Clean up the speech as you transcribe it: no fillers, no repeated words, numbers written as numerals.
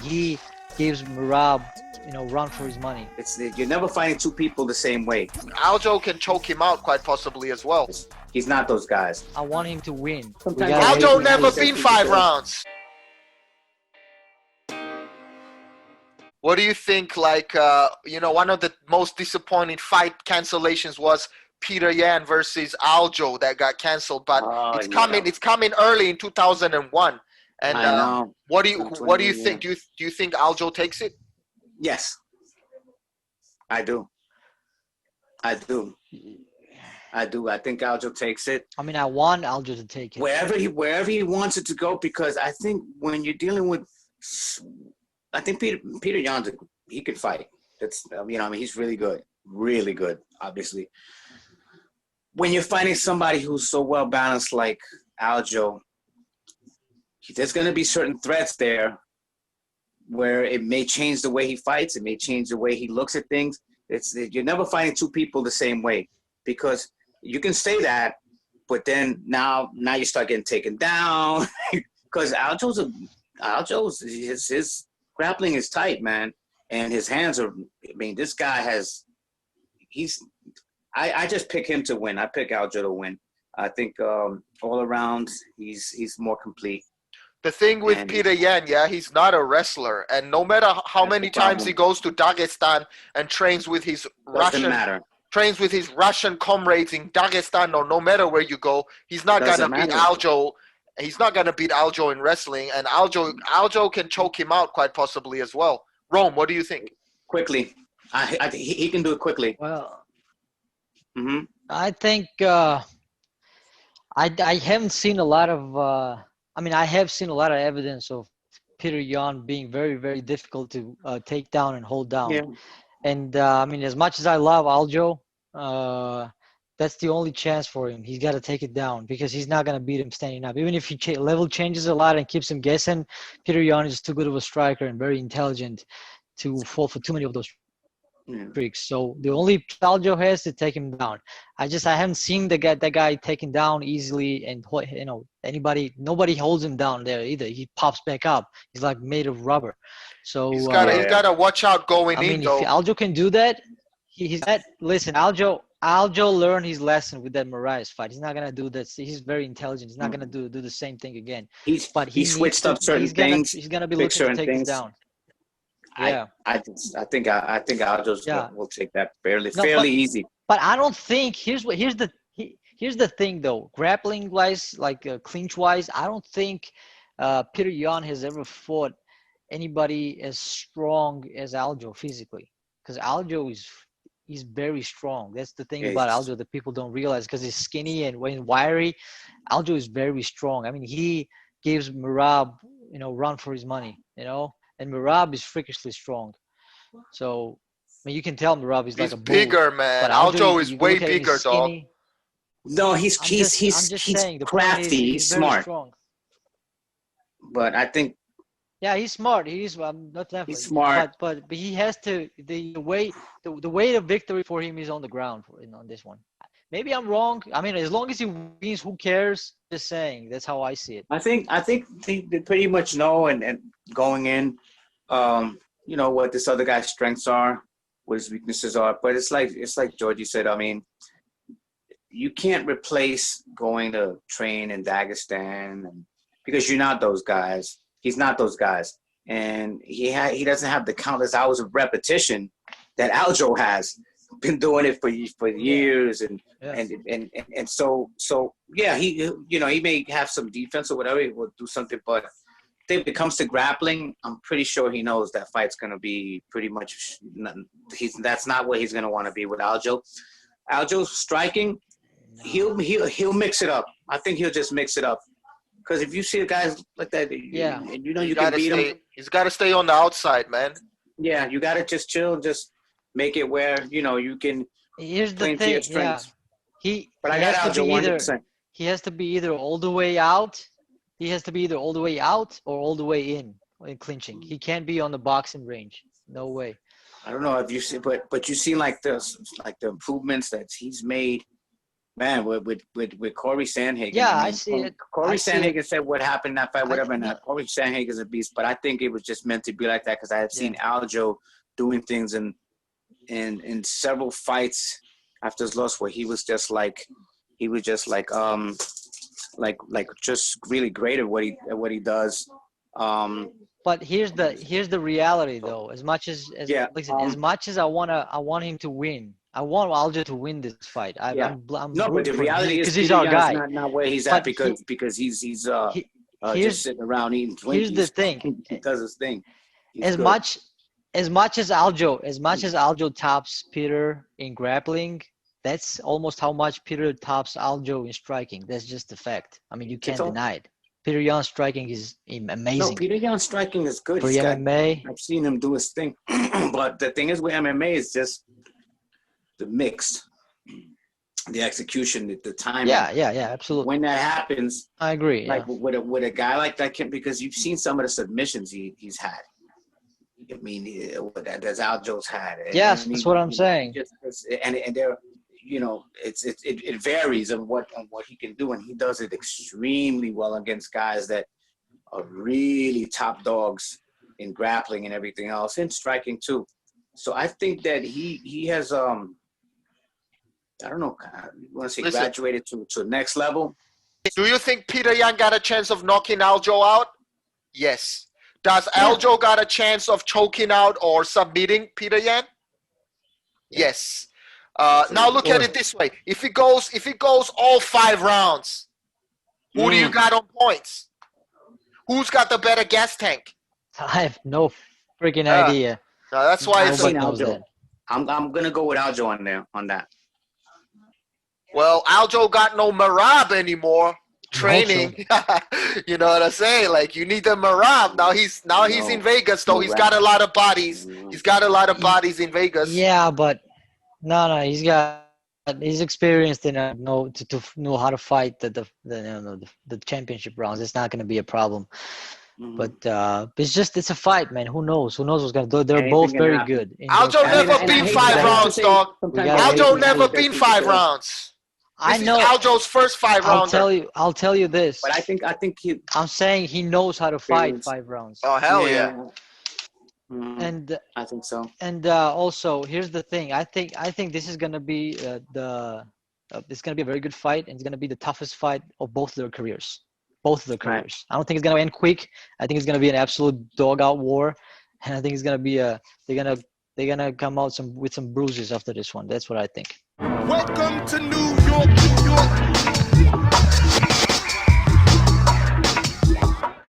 he gives Merab, run for his money. You're never fighting two people the same way. Aljo can choke him out quite possibly as well. He's not those guys. I want him to win. Aljo never been 5 rounds. What do you think? One of the most disappointing fight cancellations was Petr Yan versus Aljo that got canceled, but it's coming. It's coming early in 2001. And what do you think? Do you think Aljo takes it? Yes, I do. I think Aljo takes it. I mean, I want Aljo to take it wherever he wants it to go, because I think when you're dealing with, I think Petr Yan, he can fight. He's really good, obviously. When you're fighting somebody who's so well balanced like Aljo, there's going to be certain threats there where it may change the way he fights. It may change the way he looks at things. You're never fighting two people the same way, because you can say that, but then now you start getting taken down because his grappling is tight, man, and his hands are. I mean, this guy I just pick him to win. I pick Aljo to win. I think all around he's more complete. The thing with Petr Yan, he's not a wrestler, and no matter how many times he goes to Dagestan and trains with his Russian comrades in Dagestan, or no matter where you go, he's not gonna beat Aljo. He's not gonna beat Aljo in wrestling, and Aljo can choke him out quite possibly as well. Rome, what do you think? Quickly, I think he can do it quickly. Well, I think I haven't seen a lot of. I have seen a lot of evidence of Petr Yan being very, very difficult to take down and hold down. Yeah. And, as much as I love Aljo, that's the only chance for him. He's got to take it down, because he's not going to beat him standing up. Even if he level changes a lot and keeps him guessing, Petr Yan is too good of a striker and very intelligent to fall for too many of those tricks. So the only Aljo has to take him down. I haven't seen that guy taken down easily, and nobody holds him down there either. He pops back up. He's like made of rubber. So he's gotta watch out going in. Though if Aljo can do that, listen, Aljo learned his lesson with that Moraes fight. He's not gonna do that. He's very intelligent. He's not gonna do the same thing again. He switched up certain things. He's gonna be looking to take us down. Yeah, I think Aljo will take that fairly easy. But I don't think here's the thing though. Grappling wise, clinch wise, I don't think Petr Yan has ever fought anybody as strong as Aljo physically, because Aljo is very strong. That's the thing about Aljo that people don't realize, because he's skinny and wiry. Aljo is very strong. I mean, he gives Merab run for his money, And Merab is freakishly strong. So, you can tell Merab is like a bull. Bigger, man. But Aljo is way bigger, dog. No, he's crafty. He's smart. Strong. But I think. Yeah, he's smart. He's He's smart. But he has to. The way of victory for him is on the ground on this one. Maybe I'm wrong. As long as he wins, who cares? Just saying. That's how I see it. I think they pretty much know and going in, what this other guy's strengths are, what his weaknesses are. But it's like Georgie said. You can't replace going to train in Dagestan, because you're not those guys. He's not those guys, and he doesn't have the countless hours of repetition that Aljo has. Been doing it for years, and so he may have some defense or whatever. He will do something, but if it comes to grappling, I'm pretty sure he knows that fight's gonna be pretty much. That's not what he's gonna want to be with Aljo. Aljo's striking, he'll mix it up. I think he'll just mix it up, because if you see guys like that, and you can beat him. He's got to stay on the outside, man. Yeah, you got to just chill, just. Make it where you can. Here's the thing. He has to be either all the way out. He has to be either all the way out or all the way in clinching. He can't be on the boxing range. No way. I don't know if you see, but you see the improvements that he's made man, with Corey Sandhagen. Yeah, I see it. Corey I see Sandhagen said what happened in that fight, whatever. no. Corey Sandhagen's a beast, but I think it was just meant to be like that because I have seen Aljo doing things in several fights after his loss where he was just like just really great at what he does. But here's the reality though. As much as I want him to win. I want Aljo to win this fight. I'm no, but the reality is he's our guy. Not where he's at because he's just sitting around eating Twinkies. Here's the thing. He does his thing. As much as Aljo tops Peter in grappling, that's almost how much Peter tops Aljo in striking. That's just a fact. I mean, you can't deny it. Peter Yan's striking is amazing. No, Peter Yan's striking is good. For MMA. I've seen him do his thing. But the thing is with MMA is just the mix, the execution, the timing. Yeah, absolutely. When that happens, I agree. Like with a guy like that, because you've seen some of the submissions he's had. I mean, that's Aljo's had. Yes, that's what I'm saying. And they're, it varies on what he can do, and he does it extremely well against guys that are really top dogs in grappling and everything else, and striking too. So I think that he has I don't know, you want to say graduated to the next level. Do you think Peter Yan got a chance of knocking Aljo out? Yes. Does Aljo got a chance of choking out or submitting Peter Yan? Yes. Now look at it this way. If it goes all 5 rounds, who do you got on points? Who's got the better gas tank? I have no freaking idea. No, that's why it's Aljo. I'm gonna go with Aljo on that. Well, Aljo got no Marab anymore. Training, you know what I'm saying? Like, you need the Marab. Now he's in Vegas, though. He's got a lot of bodies. He's got a lot of bodies in Vegas. Yeah, but no, he's experienced in to know how to fight the championship rounds. It's not going to be a problem. But it's a fight, man. Who knows what's going to do? They're both very good. Aljo never been 5 rounds, dog. Aljo never been 5 rounds. I know Aljo's first 5 rounds. I'll tell you this. But I think I'm saying he knows how to fight 5 rounds. Oh, hell yeah. And I think so. And also, here's the thing. I think this is gonna be it's gonna be a very good fight, and it's gonna be the toughest fight of both their careers. Right. I don't think it's gonna end quick. I think it's gonna be an absolute dog-out war, and I think it's gonna be they're gonna come out with some bruises after this one. That's what I think. Welcome to